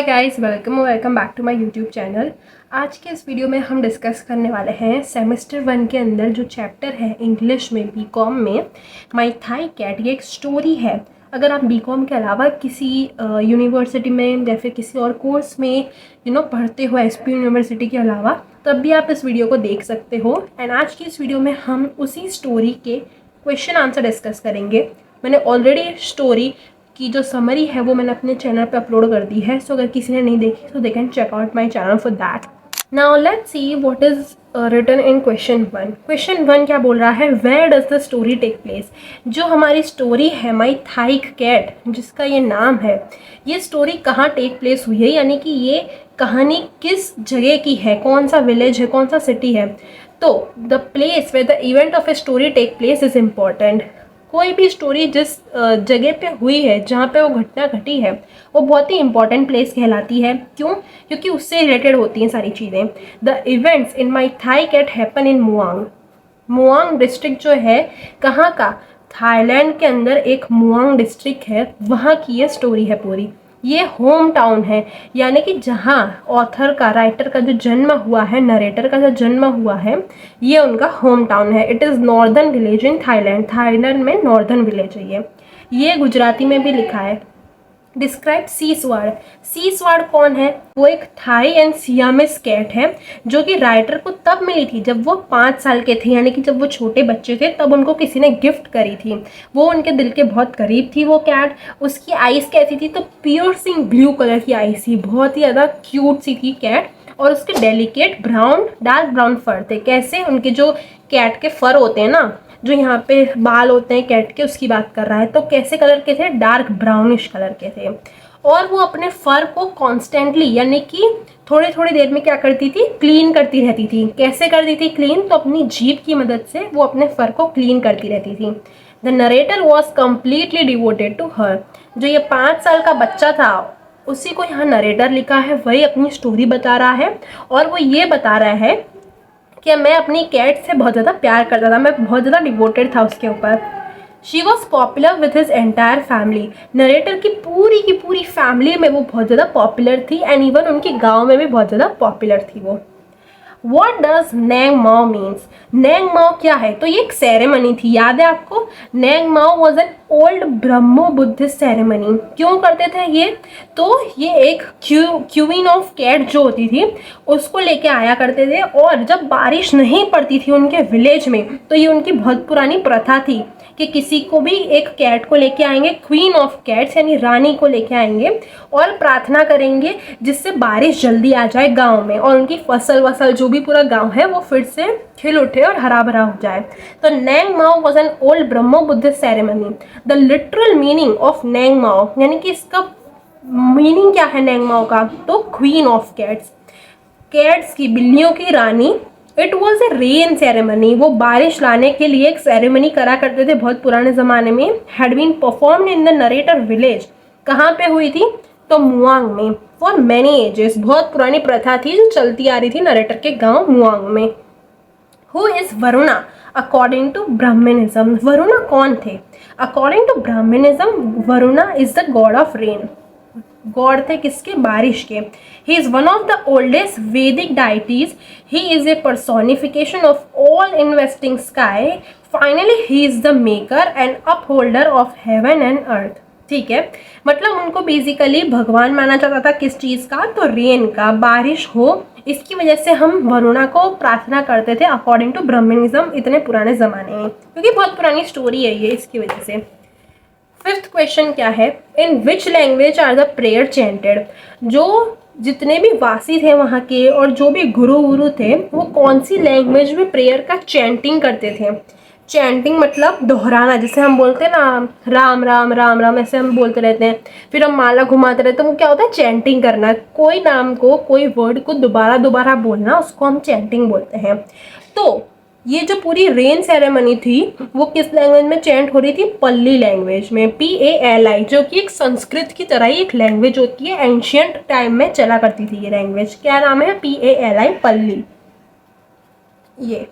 Hi guys, welcome back to my YouTube channel. आज के इस वीडियो में हम डिस्कस करने वाले हैं सेमेस्टर 1 के अंदर जो चैप्टर है इंग्लिश में बीकॉम में माय थाई कैट। ये एक स्टोरी है। अगर आप बीकॉम के अलावा किसी यूनिवर्सिटी में या फिर किसी और कोर्स में पढ़ते हो एसपी यूनिवर्सिटी के अलावा, तब भी आप इस वीडियो को देख सकते हो। एंड आज की इस वीडियो में हम उसी स्टोरी के क्वेश्चन आंसर डिस्कस करेंगे। मैंने ऑलरेडी स्टोरी की जो समरी है वो मैंने अपने चैनल पे अपलोड कर दी है, सो अगर किसी ने नहीं देखी तो they can check out my channel for that. Now let's see what is written in question 1। Question 1 क्या बोल रहा है, where does the story take place. जो हमारी स्टोरी है माई थाइक कैट, जिसका ये नाम है, ये स्टोरी कहाँ टेक प्लेस हुई है, यानी कि ये कहानी किस जगह की है, कौन सा विलेज है, कौन सा सिटी है। तो the place where the event of a story take place is important. कोई भी स्टोरी जिस जगह पे हुई है, जहाँ पे वो घटना घटी है, वो बहुत ही इंपॉर्टेंट प्लेस कहलाती है। क्यों? क्योंकि उससे रिलेटेड होती हैं सारी चीज़ें। The events in my Thai cat happen in Muang. Muang district जो है कहाँ का, थाईलैंड के अंदर एक मुआंग डिस्ट्रिक्ट है, वहाँ की ये स्टोरी है पूरी। ये होम टाउन है, यानी कि जहाँ ऑथर का, राइटर का जो जन्म हुआ है, नरेटर का जो जन्म हुआ है, ये उनका होम टाउन है। It is northern village in Thailand. Thailand में नॉर्दर्न विलेज है ये गुजराती में भी लिखा है। डिस्क्राइब सी स्वार्ड। सी स्वार्ड कौन है? वो एक थाई एंड सियामिस कैट है, जो कि राइटर को तब मिली थी जब वो 5 साल के थे, यानी कि जब वो छोटे बच्चे थे, तब उनको किसी ने गिफ्ट करी थी। वो उनके दिल के बहुत करीब थी वो कैट। उसकी आइज़ कैसी थी? तो पियर्सिंग ब्लू कलर की आइज़ थी, बहुत ही ज़्यादा क्यूट सी थी कैट। और उसके delicate brown, dark brown fur थे। कैसे? उनके जो कैट के फर होते हैं ना, जो यहाँ पे बाल होते हैं कैट के, उसकी बात कर रहा है। तो कैसे कलर के थे? डार्क ब्राउनिश कलर के थे। और वो अपने फर को कॉन्स्टेंटली, यानी कि थोड़ी थोड़ी देर में क्या करती थी? क्लीन करती रहती थी। कैसे करती थी क्लीन? तो अपनी जीभ की मदद से वो अपने फर को क्लीन करती रहती थी। The narrator was completely devoted to her. जो ये 5 साल का बच्चा था, उसी को यहाँ नरेटर लिखा है, वही अपनी स्टोरी बता रहा है। और वो ये बता रहा है कि मैं अपनी कैट से बहुत ज़्यादा प्यार करता था, मैं बहुत ज़्यादा डिवोटेड था उसके ऊपर। She was popular with his entire family. Narrator की पूरी फैमिली में वो बहुत ज़्यादा पॉपुलर थी, एंड इवन उनके गांव में भी बहुत ज़्यादा पॉपुलर थी वो। What does Nang Mao means? Nang Mao क्या है? तो ये एक सेरेमनी थी, याद है आपको? Nang Mao was an old Brahmo Buddhist ceremony. क्यों करते थे ये? तो ये एक क्वीन ऑफ कैट जो होती थी, उसको लेके आया करते थे। और जब बारिश नहीं पड़ती थी उनके विलेज में, तो ये उनकी बहुत पुरानी प्रथा थी कि किसी को भी एक कैट को लेके आएंगे, क्वीन ऑफ कैट्स यानी रानी को लेके आएंगे, और प्रार्थना करेंगे जिससे बारिश जल्दी आ जाए गांव में, और उनकी फसल जो भी पूरा गांव है वो फिर से खिल उठे और हरा भरा हो जाए। तो Nang Mao was an old Brahmo Buddhist ceremony. The literal meaning of Nang Mao, यानी कि इसका मीनिंग क्या है नैंग माओ का? तो क्वीन ऑफ कैट्स, कैट्स की, बिल्लियों की रानी। It was a rain ceremony. वो बारिश लाने के लिए एक सेरेमनी करा करते थे बहुत पुराने ज़माने में। Had been performed in the narrator village. कहाँ पे हुई थी? तो मुआंग में। फॉर मैनी एजेस, बहुत पुरानी प्रथा थी जो चलती आ रही थी नरेटर के गांव मुआंग में। Who is Varuna according to Brahmanism? Varuna कौन थे? According to Brahmanism, Varuna is the god of rain. God थे किसके? बारिश के। He is one of the oldest Vedic deities. He is a personification of all investing sky. Finally he is the maker and upholder of heaven and earth. ठीक है, मतलब उनको basically भगवान माना जाता था। किस चीज़ का? तो रेन का, बारिश हो, इसकी वजह से हम वरुणा को प्रार्थना करते थे अकॉर्डिंग टू ब्राह्मणिज्म इतने पुराने ज़माने में, क्योंकि बहुत पुरानी स्टोरी है ये, इसकी वजह से। 5th क्वेश्चन क्या है, in which language are the prayer chanted? जो जितने भी वासी थे वहाँ के और जो भी गुरु थे, वो कौन सी लैंग्वेज में प्रेयर का चैंटिंग करते थे? चैंटिंग मतलब दोहराना, जैसे हम बोलते हैं ना राम राम राम राम, ऐसे हम बोलते रहते हैं, फिर हम माला घुमाते रहते हैं, वो क्या होता है? चैंटिंग करना। कोई नाम को, कोई वर्ड को दोबारा दोबारा बोलना, उसको हम चैंटिंग बोलते हैं। तो ये जो पूरी रेन सेरेमनी थी वो किस लैंग्वेज में चैंट हो रही थी? पल्ली लैंग्वेज में। PALI, जो कि एक संस्कृत की तरह ही एक लैंग्वेज होती है, एंशियंट टाइम में चला करती थी ये लैंग्वेज। क्या नाम है? PALI, पल्ली। ये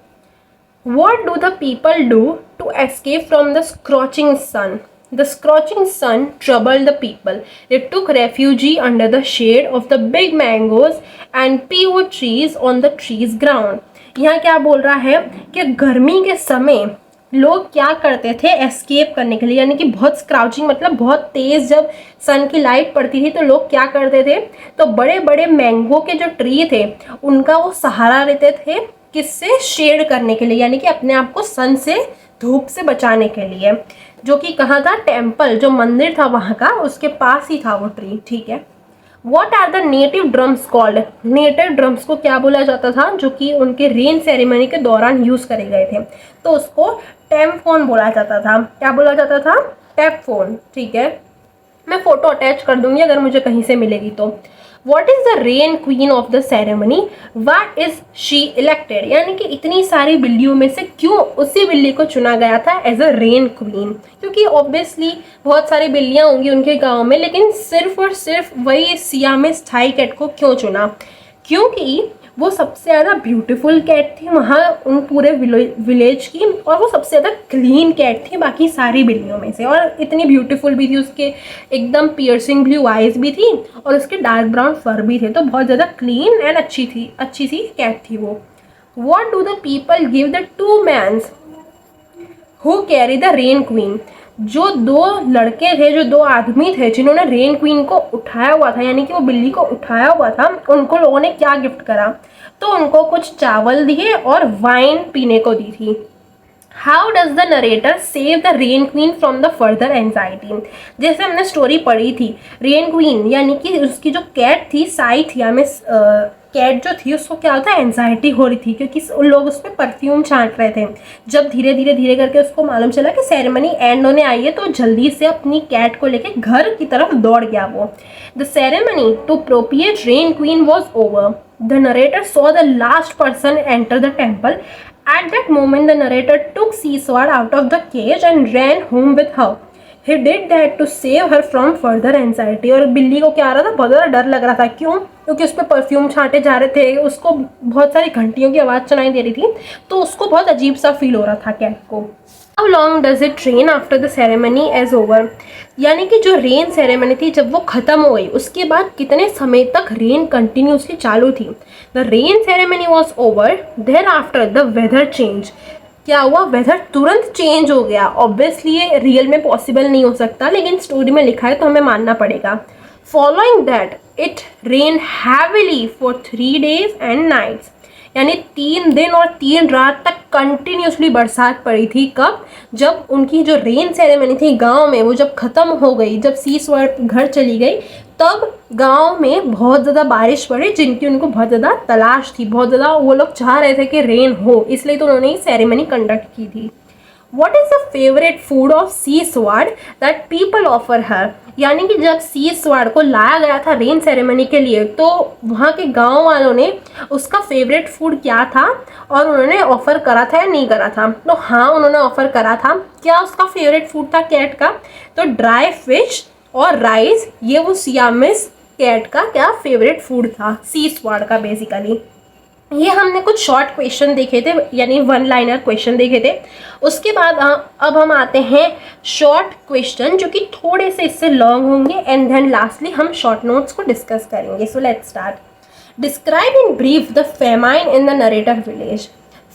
What do the people do to escape from the scorching sun? The scorching sun troubled the people. They took refuge under the shade of the big mangoes and pear trees on the trees ground. यहाँ क्या बोल रहा है कि गर्मी के समय लोग क्या करते थे एस्केप करने के लिए, यानी कि बहुत स्क्राउचिंग मतलब बहुत तेज़ जब सन की लाइट पड़ती थी तो लोग क्या करते थे, तो बड़े बड़े मैंगो के जो ट्री थे उनका वो सहारा लेते थे, किससे, शेड करने के लिए, यानी कि अपने आप को सन से, धूप से बचाने के लिए, जो कि कहाँ था, टेम्पल जो मंदिर था वहाँ का उसके पास ही था वो ट्री, ठीक है। What are the native drums called? Native drums को क्या बोला जाता था, जो कि उनके रेन सेरेमनी के दौरान यूज़ करे गए थे, तो उसको टेम्फोन बोला जाता था। क्या बोला जाता था, टेम्फोन, ठीक है। मैं फोटो अटैच कर दूंगी अगर मुझे कहीं से मिलेगी तो। What is the rain queen of the ceremony? What is she elected? यानी कि इतनी सारी बिल्लियों में से क्यों उसी बिल्ली को चुना गया था एज अ रेन क्वीन? क्योंकि ऑब्वियसली बहुत सारी बिल्लियाँ होंगी उनके गांव में, लेकिन सिर्फ और सिर्फ वही सियामीज थाई कैट को क्यों चुना? क्योंकि वो सबसे ज़्यादा ब्यूटीफुल कैट थी वहाँ उन पूरे विलेज की, और वो सबसे ज़्यादा क्लीन कैट थी बाकी सारी बिल्लियों में से, और इतनी ब्यूटीफुल भी थी, उसके एकदम पियर्सिंग ब्लू आइज भी थी और उसके डार्क ब्राउन फर भी थे, तो बहुत ज़्यादा क्लीन एंड अच्छी सी कैट थी वो। What do the people give the two mans who carry the rain queen? जो दो लड़के थे, जो दो आदमी थे जिन्होंने रेन क्वीन को उठाया हुआ था, यानी कि वो बिल्ली को उठाया हुआ था, उनको लोगों ने क्या गिफ्ट करा, तो उनको कुछ चावल दिए और वाइन पीने को दी थी। How does the narrator save the rain queen from the further anxiety? जैसे हमने स्टोरी पढ़ी थी, रेन क्वीन यानी कि उसकी जो कैट थी, साइथिया में कैट जो थी उसको क्या होता है, एंजाइटी हो रही थी, क्योंकि लोग उस पर परफ्यूम छांट रहे थे। जब धीरे करके उसको मालूम चला कि सेरेमनी एंड होने आई है, तो जल्दी से अपनी कैट को लेके घर की तरफ दौड़ गया वो। The ceremony to propitiate rain queen was over. The narrator saw the last person enter the temple. At that moment, the narrator took Seasword out of the cage and ran home with her. He did that to save her from further anxiety. और बिल्ली को क्या आ रहा था, बहुत ज़्यादा डर लग रहा था। क्यों? क्योंकि उस पर परफ्यूम छांटे जा रहे थे, उसको बहुत सारी घंटियों की आवाज़ सुनाई दे रही थी, तो उसको बहुत अजीब सा फील हो रहा था कैट को। How long does it rain after the ceremony is over? यानी कि जो रेन सेरेमनी थी जब वो ख़त्म हो गई उसके बाद कितने समय तक रेन कंटिन्यूसली चालू थी? The rain ceremony was over, there after the weather change. क्या हुआ, वेदर तुरंत चेंज हो गया। ऑब्वियसली ये रियल में पॉसिबल नहीं हो सकता, लेकिन स्टोरी में लिखा है तो हमें मानना पड़ेगा। Following that it rain heavily for 3 days and nights, यानी 3 दिन और 3 रात तक कंटिन्यूसली बरसात पड़ी थी। कब? जब उनकी जो रेन सेरेमनी थी गांव में वो जब ख़त्म हो गई, जब सीस्वर्ड घर चली गई, तब गांव में बहुत ज़्यादा बारिश पड़ी, जिनकी उनको बहुत ज़्यादा तलाश थी, बहुत ज़्यादा वो लोग चाह रहे थे कि रेन हो, इसलिए तो उन्होंने ये सेरेमनी कंडक्ट की थी। What is the favorite food of Seasword that people offer her? यानी कि जब सीस्वर्ड को लाया गया था रेन सेरेमनी के लिए, तो वहाँ के गांव वालों ने उसका फेवरेट फूड क्या था और उन्होंने ऑफ़र करा था या नहीं करा था? तो हाँ, उन्होंने ऑफ़र करा था। क्या उसका फेवरेट फूड था कैट का? तो ड्राई फिश और राइस, ये वो सियामीज कैट का क्या फेवरेट फूड था, सीस्वर्ड का बेसिकली। ये हमने कुछ शॉर्ट क्वेश्चन देखे थे, यानी 1 लाइनर क्वेश्चन देखे थे। उसके बाद अब हम आते हैं शॉर्ट क्वेश्चन जो कि थोड़े से इससे लॉन्ग होंगे, एंड देन लास्टली हम शॉर्ट नोट्स को डिस्कस करेंगे। So let's start. Describe in brief the famine in the narrator village.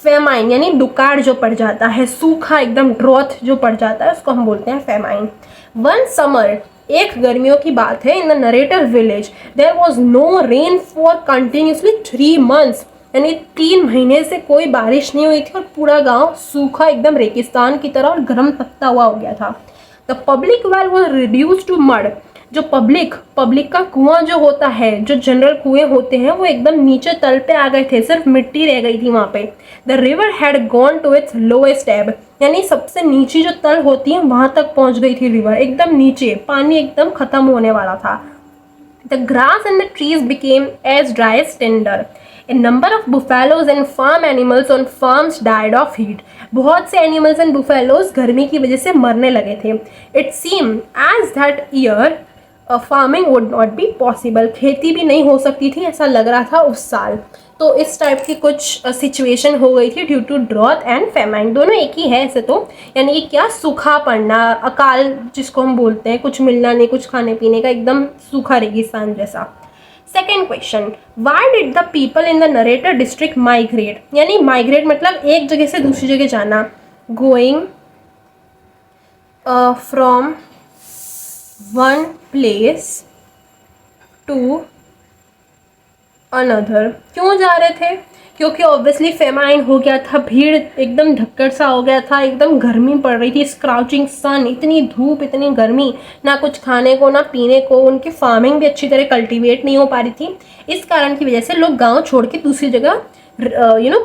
Famine यानी दुकाळ जो पड़ जाता है, सूखा एकदम ड्रॉथ जो पड़ जाता है, उसको हम बोलते हैं फेमाइन। वन समर, एक गर्मियों की बात है, in the narrator village there was no rain for continuously 3 months, यानी 3 महीने से कोई बारिश नहीं हुई थी और पूरा गांव सूखा एकदम रेगिस्तान की तरह और गर्म तपता हुआ हो गया था। The public well was reduce to mud. जो पब्लिक का कुआं जो होता है, जो जनरल कुएं होते हैं, वो एकदम नीचे तल पे आ गए थे, सिर्फ मिट्टी रह गई थी वहाँ पे। The river had gone to its lowest ebb, यानी सबसे नीची जो तल होती है वहाँ तक पहुँच गई थी रिवर, एकदम नीचे, पानी एकदम ख़त्म होने वाला था। The grass and the trees became as dry as tinder. A number of buffaloes and farm animals on farms died of heat. बहुत से एनिमल्स एंड बुफेलोज गर्मी की वजह से मरने लगे थे। It seemed as that year farming would not be possible. खेती भी नहीं हो सकती थी, ऐसा लग रहा था उस साल। तो इस टाइप की कुछ सिचुएशन हो गई थी due to drought and famine. दोनों एक ही है ऐसे तो, यानी कि क्या, सूखा पड़ना, अकाल जिसको हम बोलते हैं, कुछ मिलना नहीं, कुछ खाने पीने का, एकदम सूखा रेगिस्तान जैसा। Second question, why did the people in the narrator district migrate, यानी माइग्रेट मतलब एक जगह से दूसरी जगह जाना, going from one place to another. क्यों जा रहे थे? क्योंकि ऑब्वियसली फेमाइन हो गया था, भीड़ एकदम धक्कड़ सा हो गया था, एकदम गर्मी पड़ रही थी, स्क्राउचिंग सन, इतनी धूप, इतनी गर्मी, ना कुछ खाने को ना पीने को, उनकी फार्मिंग भी अच्छी तरह कल्टीवेट नहीं हो पा रही थी। इस कारण की वजह से लोग गांव छोड़ के दूसरी जगह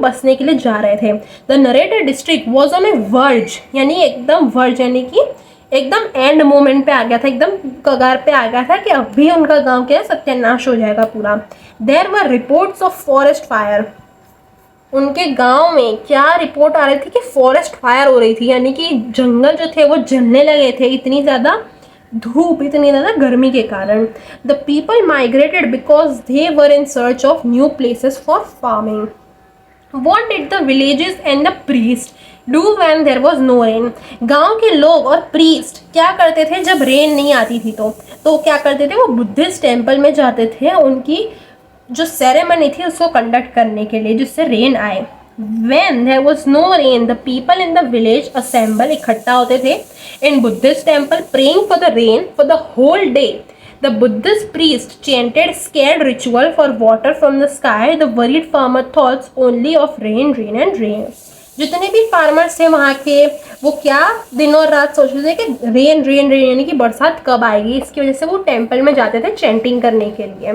बसने के लिए जा रहे थे। The narrator district was on A verge, यानी एकदम वर्ज, यानी कि एकदम एंड मोमेंट पे आ गया था, एकदम कगार पे आ गया था कि अभी उनका गांव क्या सत्यानाश हो जाएगा पूरा। There were reports of forest fire, उनके गांव में क्या रिपोर्ट आ रही थी कि फॉरेस्ट फायर हो रही थी, यानी कि जंगल जो थे वो जलने लगे थे, इतनी ज़्यादा धूप, इतनी ज़्यादा गर्मी के कारण। The people migrated because they were in search of new places for farming. What did the villages and the priest do when there was no rain? गांव के लोग और प्रीस्ट क्या करते थे जब रेन नहीं आती थी? तो क्या करते थे? वो बुद्धिस्ट टेम्पल में जाते थे, उनकी जो सेरेमनी थी उसको कंडक्ट करने के लिए, जिससे रेन आए। When there was no rain, the people in the village assemble, इकट्ठा होते थे in Buddhist temple praying for the rain for the whole day. The Buddhist priest chanted scared ritual for water from the sky. The worried farmer thought only of rain, rain and rain. जितने भी farmers थे वहाँ के, वो क्या दिन और रात सोच रहे थे कि रेन रेन रेन, यानी कि बरसात कब आएगी। इसकी वजह से वो टेम्पल में जाते थे चैंटिंग करने के लिए।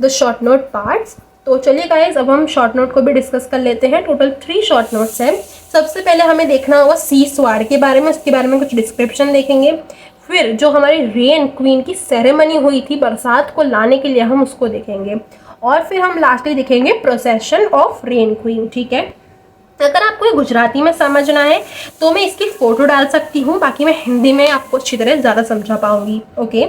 द शॉर्ट नोट पार्ट्स, तो चलिए गाइज अब हम शॉर्ट नोट को भी डिस्कस कर लेते हैं। टोटल 3 शॉर्ट नोट्स हैं। सबसे पहले हमें देखना होगा सी स्वार्ड के बारे में, उसके बारे में कुछ डिस्क्रिप्शन देखेंगे। फिर जो हमारी रेन क्वीन की सेरेमनी हुई थी बरसात को लाने के लिए, हम उसको देखेंगे। और फिर हम लास्टली देखेंगे प्रोसेशन ऑफ रेन क्वीन। ठीक है, अगर आपको ये गुजराती में समझना है तो मैं इसकी फ़ोटो डाल सकती हूँ, बाकी मैं हिंदी में आपको अच्छी तरह ज़्यादा समझा पाऊँगी। Okay,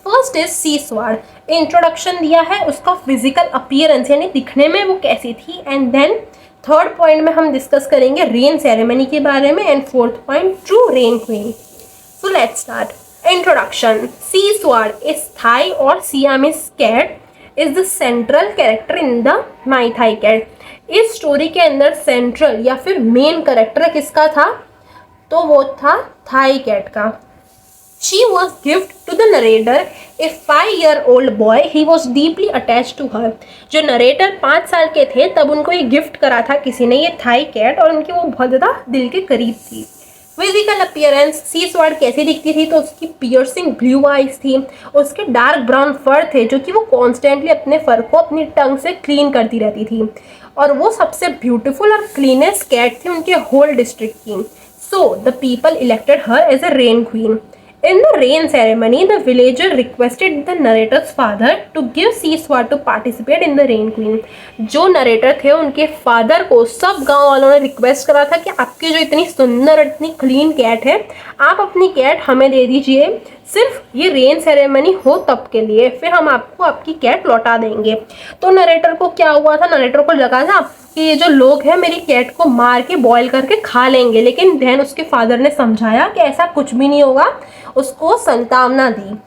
first is sea sword, introduction दिया है उसका फिजिकल अपीयरेंस, यानी दिखने में वो कैसी थी। एंड देन थर्ड पॉइंट में हम डिस्कस करेंगे रेन सेरेमनी के बारे में। And fourth point true rain queen. So let's start. Introduction. Sea sword is Thai or Siamese cat is the central character in the My Thai cat. इस story के अंदर central या फिर main character किसका था? तो वो था थाई कैट का। She was gift to the narrator, a 5-year-old boy. He was deeply attached to her. जो नरेटर 5 साल के थे तब उनको ये गिफ्ट करा था किसी ने, ये थाई कैट, और उनकी वो बहुत ज़्यादा दिल के करीब थी। फिजिकल अपीयरेंस, सी स्वार्ड कैसी दिखती थी? तो उसकी पियर्सिंग ब्लू आइज थी, उसके डार्क ब्राउन फर थे जो कि वो कॉन्स्टेंटली अपने फर को अपनी टंग से क्लीन करती रहती थी, और वो सबसे ब्यूटीफुल और क्लीनेस्ट कैट थी उनके होल डिस्ट्रिक्ट की। So the people elected her as a rain queen. In the rain ceremony, the villager requested the narrator's father to give sea sword to participate in the rain queen. जो narrator थे उनके father को सब गांव वालों ने request करा था कि आपकी जो इतनी सुंदर इतनी क्लीन कैट है, आप अपनी कैट हमें दे दीजिए, सिर्फ ये रेन सेरेमनी हो तब के लिए, फिर हम आपको आपकी कैट लौटा देंगे। तो नरेटर को क्या हुआ था? नरेटर को लगा था कि ये जो लोग हैं मेरी कैट को मार के बॉयल करके खा लेंगे, लेकिन देन उसके फादर ने समझाया कि ऐसा कुछ भी नहीं होगा, उसको संतावना दी।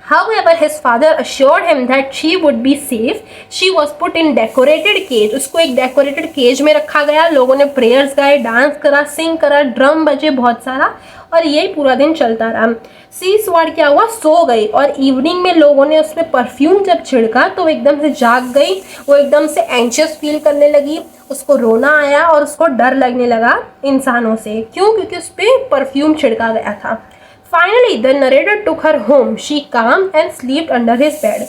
However, his father assured him that she would be safe. She was put in decorated cage. उसको एक डेकोरेटेड केज में रखा गया। लोगों ने प्रेयर्स गाए, डांस करा, सिंग करा, ड्रम बजे बहुत सारा, और यही पूरा दिन चलता रहा। सी स्वार्ड क्या हुआ? सो गई, और इवनिंग में लोगों ने उस पर परफ्यूम जब छिड़का तो वो एकदम से जाग गई। वो एकदम से एंशियस फील करने लगी, उसको रोना आया और उसको डर लगने लगा इंसानों से। क्यों? क्योंकि उस पर परफ्यूम छिड़का गया था। Finally, the narrator took her home. She calmed and slept under his bed.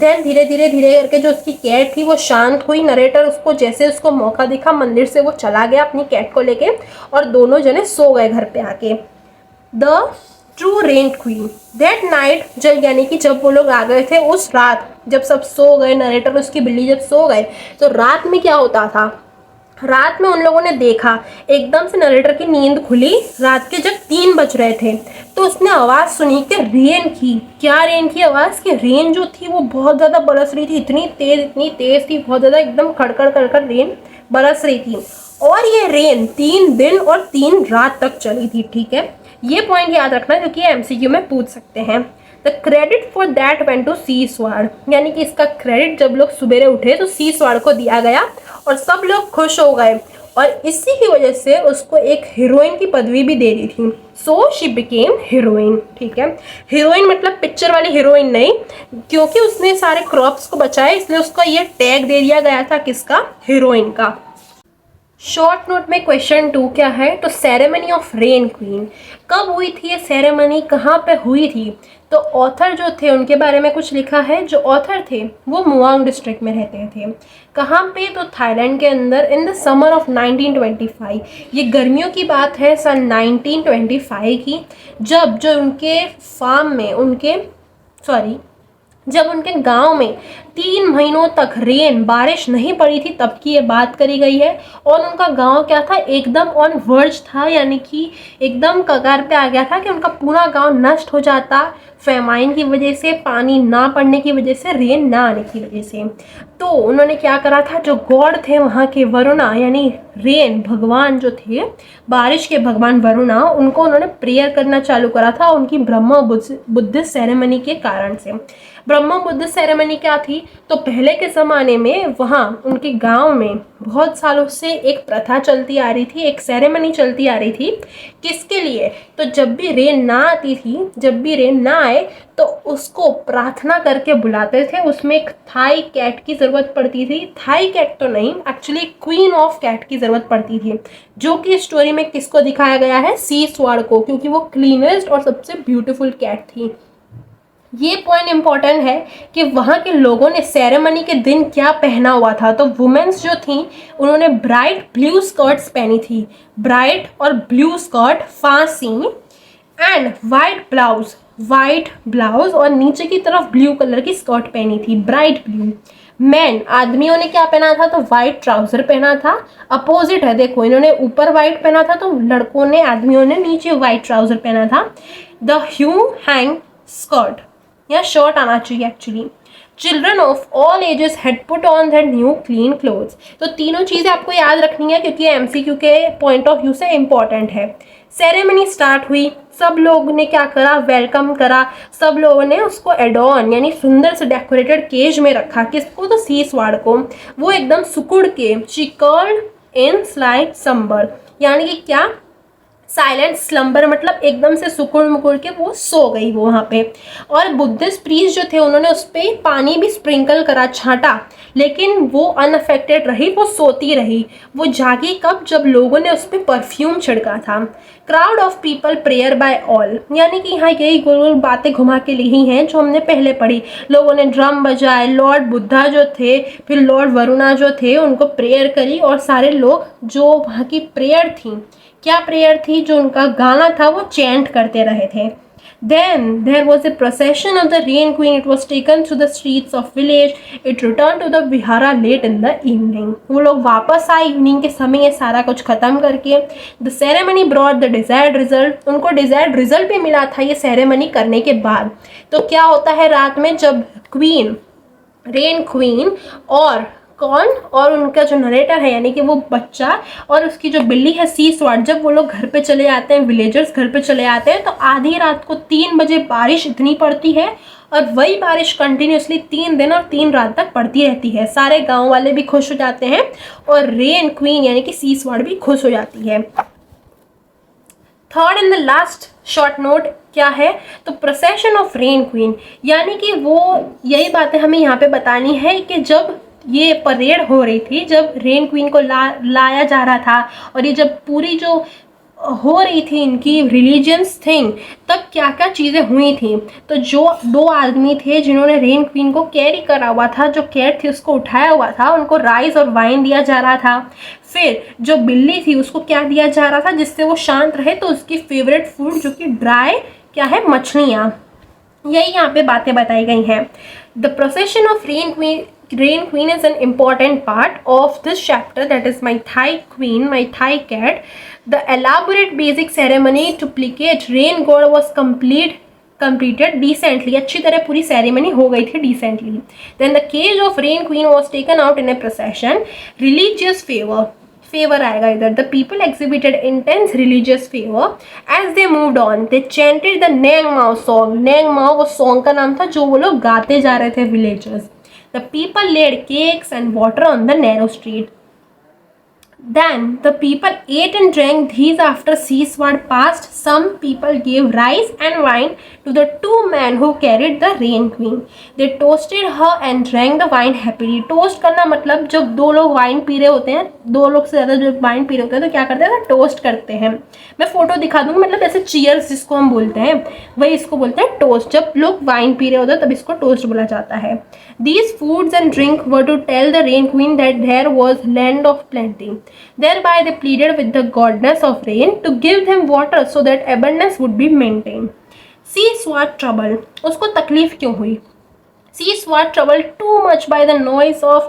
Then धीरे धीरे करके जो उसकी कैट थी वो शांत हुई। नरेटर उसको जैसे उसको मौका दिखा मंदिर से वो चला गया अपनी कैट को लेके, और दोनों जने सो गए घर पे आके। The true rain queen. That night, जब यानी कि जब वो लोग आ गए थे उस रात, जब सब सो गए, नरेटर उसकी बिल्ली जब सो गए, तो रात में क्या होता था? रात में उन लोगों ने देखा, एकदम से नरेटर की नींद खुली, रात के जब 3 बज रहे थे, तो उसने आवाज़ सुनी कि रेन की। क्या रेन की आवाज़? कि रेन जो थी वो बहुत ज़्यादा बरस रही थी, इतनी तेज़ थी, बहुत ज़्यादा एकदम खड़खड़ खड़खड़ रेन बरस रही थी। और ये रेन 3 दिन और 3 रात तक चली थी। ठीक है, ये पॉइंट याद रखना क्योंकि ये MCQ में पूछ सकते हैं। The credit for that went to Si Swad, यानी कि इसका क्रेडिट जब लोग सवेरे उठे तो सी स्वाड को दिया गया और सब लोग खुश हो गए, और इसी की वजह से उसको एक हीरोइन की पदवी भी दे दी थी। So she became heroine. ठीक है, हीरोइन मतलब पिक्चर वाली हीरोइन नहीं, क्योंकि उसने सारे क्रॉप्स को बचाया इसलिए उसको ये टैग दे दिया गया था, किसका? हीरोइन का। शॉर्ट नोट में क्वेश्चन 2 क्या है? तो सेरेमनी ऑफ रेन क्वीन कब हुई थी? ये सेरेमनी कहाँ पे हुई थी? तो ऑथर जो थे उनके बारे में कुछ लिखा है। जो ऑथर थे वो मुआंग डिस्ट्रिक्ट में रहते थे। कहाँ पे? तो थाईलैंड के अंदर, इन द समर ऑफ 1925। ये गर्मियों की बात है, सन 1925 की, जब जो उनके फार्म में जब उनके गांव में 3 महीनों तक बारिश नहीं पड़ी थी, तब की ये बात करी गई है। और उनका गांव क्या था? एकदम ऑन वर्ज था, यानी कि एकदम कगार पे आ गया था कि उनका पूरा गांव नष्ट हो जाता, फेमाइन की वजह से, पानी ना पड़ने की वजह से, रेन ना आने की वजह से। तो उन्होंने क्या करा था, जो गॉड थे वहाँ के, वरुणा यानी रेन भगवान जो थे, बारिश के भगवान वरुणा, उनको उन्होंने प्रेयर करना चालू करा था उनकी ब्रह्म बुद्धिस्ट सेरेमनी के कारण से। ब्रह्म बुद्ध सेरेमनी क्या थी? तो पहले के ज़माने में वहाँ उनके गांव में बहुत सालों से एक प्रथा चलती आ रही थी, एक सेरेमनी चलती आ रही थी। किसके लिए? तो जब भी रेन ना आती थी, जब भी रेन ना आए तो उसको प्रार्थना करके बुलाते थे। उसमें एक थाई कैट की ज़रूरत पड़ती थी, थाई कैट तो नहीं, एक्चुअली क्वीन ऑफ कैट की ज़रूरत पड़ती थी, जो कि स्टोरी में किसको दिखाया गया है? सी स्वाड को, क्योंकि वो क्लीनेस्ट और सबसे ब्यूटीफुल कैट थी। ये पॉइंट इंपॉर्टेंट है कि वहाँ के लोगों ने सेरेमनी के दिन क्या पहना हुआ था। तो वुमेन्स जो थी उन्होंने ब्राइट ब्लू स्कर्ट्स पहनी थी, ब्राइट और ब्लू स्कर्ट, फांसी, एंड वाइट ब्लाउज और नीचे की तरफ ब्लू कलर की स्कर्ट पहनी थी, ब्राइट ब्लू। मैन आदमियों ने क्या पहना था? तो वाइट ट्राउजर पहना था। अपोजिट है, देखो, इन्होंने ऊपर वाइट पहना था तो लड़कों ने, आदमियों ने नीचे वाइट ट्राउजर पहना था। द ह्यू हैंग स्कर्ट या शर्ट आना चाहिए actually. Children of all ages had put on their new clean clothes. तो तीनों चीज़ें आपको याद रखनी है क्योंकि MCQ के पॉइंट ऑफ व्यू से इम्पॉर्टेंट है। सेरेमनी स्टार्ट हुई, सब लोग ने क्या करा? वेलकम करा। सब लोगों ने उसको एडॉन यानी सुंदर से डेकोरेटेड केज में रखा। किसको? तो सी स्वाड को। वो एकदम सुकुड़ के, she curled in slight somebody, यानी कि क्या? साइलेंट स्लम्बर, मतलब एकदम से सुकुड़ मुकुड़ के वो सो गई वो वहाँ पे। और बुद्धिस्ट प्रीस्ट जो थे उन्होंने उस पर पानी भी स्प्रिंकल करा, छाटा, लेकिन वो अनअफेक्टेड रही, वो सोती रही। वो जागी कब? जब लोगों ने उस पर परफ्यूम छिड़का था। Crowd of people prayer by all, यानी कि यहाँ यही गोल गोल बातें घुमा के ली हैं जो हमने पहले पढ़ी। लोगों ने ड्रम बजाए, लॉर्ड बुद्धा जो थे, फिर लॉर्ड वरुणा जो थे, उनको प्रेयर करी। और सारे लोग जो वहाँ की प्रेयर थी, क्या प्रेयर थी? जो उनका गाना था वो चैंट करते रहे थे। Then there was a procession of the Rain Queen. It was taken through the streets of village. It returned to the vihara late in the evening. वो लोग वापस आए इवनिंग के समय ये सारा कुछ ख़त्म करके। The ceremony brought the desired result. उनको desired result भी मिला था ये सेरेमनी करने के बाद। तो क्या होता है रात में, जब क्वीन, रेन क्वीन और उनका जो नरेटर है यानी कि वो बच्चा और उसकी जो बिल्ली है सी स्वाड, जब वो लोग घर पे चले आते हैं, विलेजर्स घर पे चले आते हैं, तो आधी रात को 3 बजे बारिश इतनी पड़ती है और वही बारिश कंटिन्यूसली 3 दिन और 3 रात तक पड़ती रहती है। सारे गांव वाले भी खुश हो जाते हैं और रेन क्वीन यानी कि सी स्वाड भी खुश हो जाती है। Third and the last short note क्या है? तो प्रोसेशन ऑफ रेन क्वीन, यानी कि वो यही बातें हमें यहाँ पे बतानी है कि जब ये परेड हो रही थी, जब रेन क्वीन को लाया जा रहा था और ये जब पूरी जो हो रही थी इनकी रिलीजियंस थिंग, तब क्या क्या चीज़ें हुई थी। तो जो 2 आदमी थे जिन्होंने रेन क्वीन को कैरी करा हुआ था, जो कैट थी उसको उठाया हुआ था, उनको राइस और वाइन दिया जा रहा था। फिर जो बिल्ली थी उसको क्या दिया जा रहा था जिससे वो शांत रहे? तो उसकी फेवरेट फूड जो कि ड्राई क्या है? मछलियाँ। यही यहाँ पे बातें बताई गई हैं। The procession of rain Rain Queen is an important part of this chapter, that is my Thai queen, my Thai cat. The elaborate basic ceremony to placate Rain God was completed decently. अच्छी तरह पूरी ceremony हो गई थी decently. Then the cage of Rain Queen was taken out in a procession. Religious favor आएगा इधर. The people exhibited intense religious fervor as they moved on. They chanted the Nang Mao song. Nang Mao वो song का नाम था जो वो लोग गाते जा रहे थे villagers. The people laid cakes and water on the narrow street. Then the people ate and drank these after Seasword passed. Some people gave rice and wine to the two men who carried the Rain Queen. They toasted her and drank the wine happily. Toast करना मतलब जब दो लोग wine P रहे होते हैं, दो लोग से ज़्यादा जो वाइन पी रहे होते हैं तो क्या करते हैं, टोस्ट करते हैं. मैं फोटो दिखा दूंगी. मतलब ऐसे चीयर्स जिसको हम बोलते हैं वही इसको बोलते हैं टोस्ट. जब लोग वाइन पी रहे होते हैं तब इसको टोस्ट बोला जाता है. These foods and drink were to tell the Rain Queen that there was land of plenty. Thereby they pleaded with the goddess of rain to give them water so that abundance would be maintained. Seasword troubled. उसको तकलीफ क्यों हुई? Seasword troubled too much by the noise of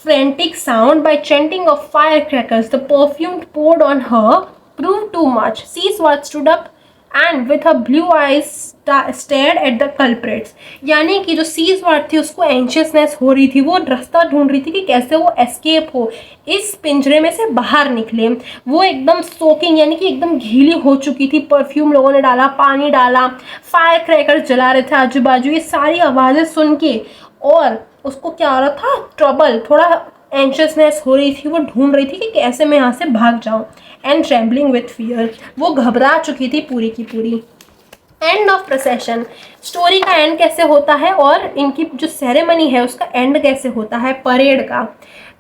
frantic sound, by chanting of firecrackers. The perfume poured on her proved too much. Seasword stood up and with her blue eyes stared at the culprits. यानी कि जो सीजवर्ड थी उसको anxiousness हो रही थी, वो रास्ता ढूंढ रही थी कि कैसे वो एस्केप हो, इस पिंजरे में से बाहर निकले. वो एकदम सोकिंग यानी कि एकदम गीली हो चुकी थी. परफ्यूम लोगों ने डाला, पानी डाला, फायर क्रैकर जला रहे थे आजू बाजू. ये सारी आवाज़ें सुन के और उसको क्या हो रहा था, ट्रबल, थोड़ा एंशियसनेस हो रही थी. वो ढूंढ रही थी कि कैसे मैं यहाँ से भाग जाऊँ. एंड ट्रेम्बलिंग विथ फियर, वो घबरा चुकी थी पूरी की पूरी. एंड ऑफ प्रोसेशन, स्टोरी का एंड कैसे होता है और इनकी जो सेरेमनी है उसका एंड कैसे होता है, परेड का.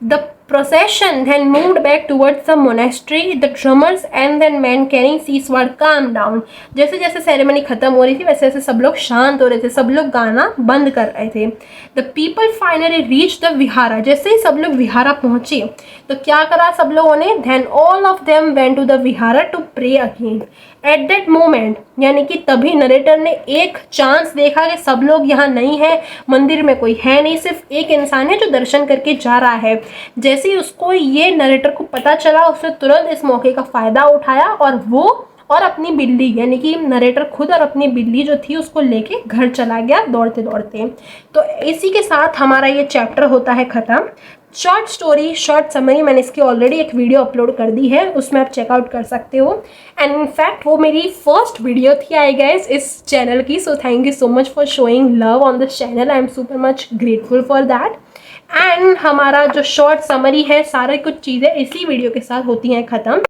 The procession then moved back towards the monastery. The drummers and then men carrying Seasword calmed down. जैसे जैसे सेरेमनी खत्म हो रही थी वैसे वैसे सब लोग शांत हो रहे थे, सब लोग गाना बंद कर रहे थे. The people finally reached the vihara. जैसे ही सब लोग विहारा पहुंचे तो क्या करा सब लोगों ने, then all of them went to the vihara to pray again. At that moment, यानी कि तभी नरेटर ने एक चांस देखा कि सब लोग यहाँ नहीं है, मंदिर में कोई है नहीं, सिर्फ एक इंसान है जो दर्शन करके जा रहा है. जैसे ही उसको ये नरेटर को पता चला उसने तुरंत इस मौके का फ़ायदा उठाया और वो और अपनी बिल्ली यानी कि नरेटर खुद और अपनी बिल्ली जो थी उसको लेके घर चला गया दौड़ते दौड़ते. तो इसी के साथ हमारा ये चैप्टर होता है ख़त्म. शॉर्ट स्टोरी, शॉर्ट समरी, मैंने इसकी ऑलरेडी एक वीडियो अपलोड कर दी है, उसमें आप चेकआउट कर सकते हो. एंड इनफैक्ट वो मेरी फर्स्ट वीडियो थी आई गेस इस चैनल की. So thank you so much for showing love on this channel. I am super much grateful for that. And हमारा जो शॉर्ट समरी है सारे कुछ चीज़ें इसी वीडियो के साथ होती हैं ख़त्म.